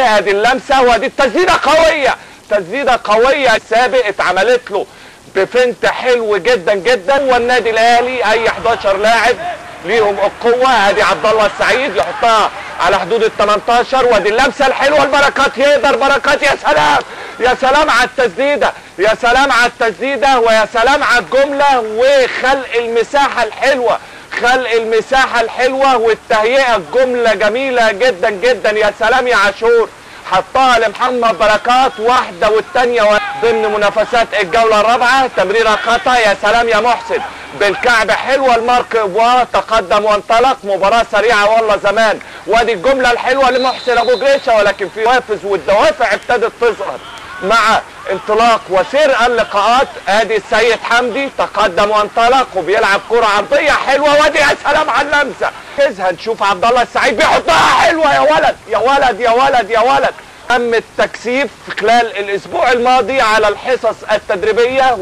عليه. ادي اللمسه وادي التسديده قويه، تسديده قويه سابق اتعملت له بفنت حلو جدا جدا. والنادي الاهلي اي 11 لاعب ليهم القوه. ادي عبد الله السعيد يحطها على حدود ال 18. وادي اللمسه الحلوه البركات، يقدر بركات. يا سلام يا سلام على التسديده، يا سلام على التسديده، ويا سلام على الجمله وخلق المساحه الحلوه، خلق المساحه الحلوه والتهيئه. الجمله جميله جدا جدا. يا سلام يا عاشور، حطها لمحمد بركات واحده والثانيه ضمن منافسات الجوله الرابعه. تمريره خطا. يا سلام يا محسن بالكعب حلوه المارك وتقدم وانطلق. مباراه سريعه والله زمان. وادي الجمله الحلوه لمحسن ابو جريشه، ولكن في وافز والدوافع ابتدت تظهر مع انطلاق وسير اللقاءات. ادي السيد حمدي تقدم وانطلق وبيلعب كره عرضيه حلوه. وادي يا سلام على اللمسه. هنشوف عبد الله السعيد بيحطها حلوه. يا ولد يا ولد يا ولد يا ولد. تم التكثيف خلال الاسبوع الماضي على الحصص التدريبيه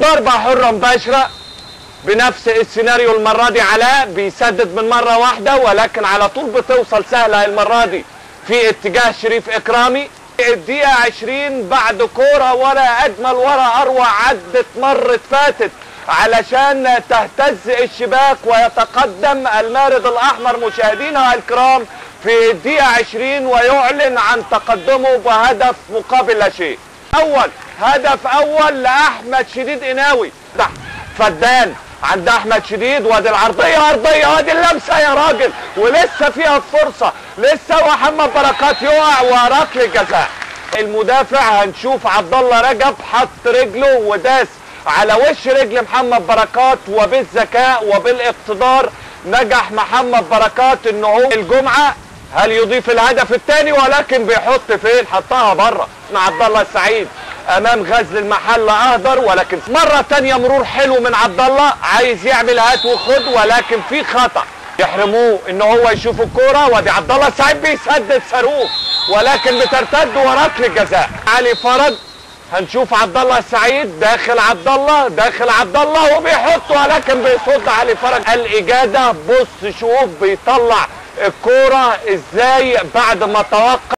ضربه حره مباشره بنفس السيناريو. المره دي علاء بيسدد من مره واحده، ولكن على طول بتوصل سهله المره دي في اتجاه شريف اكرامي. الدقيقه 20 بعد كوره ولا اجمل ولا اروع عدت مرت فاتت علشان تهتز الشباك ويتقدم المارد الاحمر مشاهدينا الكرام في الدقيقه 20 ويعلن عن تقدمه بهدف مقابل لا شيء. هدف اول لاحمد شديد قناوي. فدان عند احمد شديد. وادي العرضيه ارضيه. وادي اللمسه يا راجل ولسه فيها الفرصه، لسه محمد بركات يقع وركله جزاء. المدافع هنشوف عبد الله رجب حط رجله وداس على وش رجل محمد بركات، وبالذكاء وبالاقتدار نجح محمد بركات ان هو الجمعه هل يضيف الهدف الثاني، ولكن بيحط فين؟ حطها بره. عبد الله السعيد امام غزل المحله اهدر، ولكن مره ثانيه مرور حلو من عبد الله عايز يعمل هات وخد، ولكن في خطا يحرموه ان هو يشوف الكوره. وادي عبد الله السعيد بيسدد صاروخ ولكن بترتد وركله جزاء. علي فرج هنشوف عبد الله السعيد داخل عبد الله وبيحط، ولكن بيصد علي فرج الاجاده. بص شوف بيطلع الكوره ازاي بعد ما توقف.